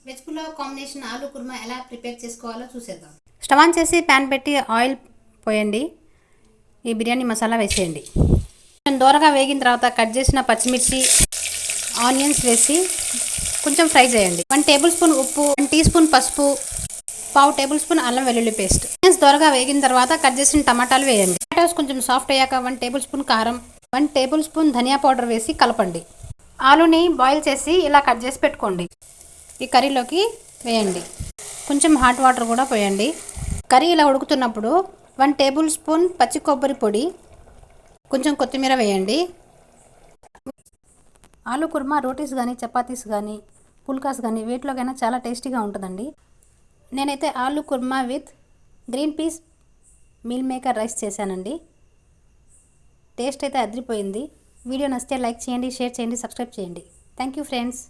Veg pulao combination ఆలు కుర్మా ఎలా prepare చేసుకోవాలో చూసేద్దాం. స్టవ్ ఆన్ చేసి ప్యాన్ పెట్టి ఆయిల్ పోయండి. ఈ బిర్యానీ మసాలా వేసేయండి. కొంచెం దూరగా వేగిన తర్వాత కట్ చేసిన పచ్చిమిర్చి, ఆనియన్స్ వేసి కొంచెం ఫ్రై చేయండి. 1 టేబుల్ స్పూన్ ఉప్పు, 1 టీ స్పూన్ పసుపు, 1/2 టేబుల్ స్పూన్ అల్లం వెల్లుల్లి పేస్ట్. ఆనియన్స్ దూరగా వేగిన తర్వాత కట్ చేసిన టమాటాలు వేయండి. టమాటాస్ కొంచెం సాఫ్ట్ అయ్యాక 1 టేబుల్ స్పూన్ కారం, 1 టేబుల్ స్పూన్ ధనియా పౌడర్ వేసి కలపండి. ఆలుని బాయిల్ చేసి ఇలా కట్ చేసి పెట్టుకోండి. ఈ కర్రీలోకి వేయండి. కొంచెం హాట్ వాటర్ కూడా పోయండి. కర్రీ ఇలా ఉడుకుతున్నప్పుడు 1 టేబుల్ స్పూన్ పచ్చి కొబ్బరి పొడి, కొంచెం కొత్తిమీర వేయండి. ఆలు కుర్మా రోటీస్ కానీ, చపాతీస్ కానీ, పుల్కాస్ కానీ వేటిలోకైనా చాలా టేస్టీగా ఉంటుందండి. నేనైతే aloo kurma with green peas meal maker rice చేశానండి. టేస్ట్ అయితే అదిరిపోయింది. వీడియో నచ్చితే లైక్ చేయండి, షేర్ చేయండి, సబ్స్క్రైబ్ చేయండి. Thank you friends.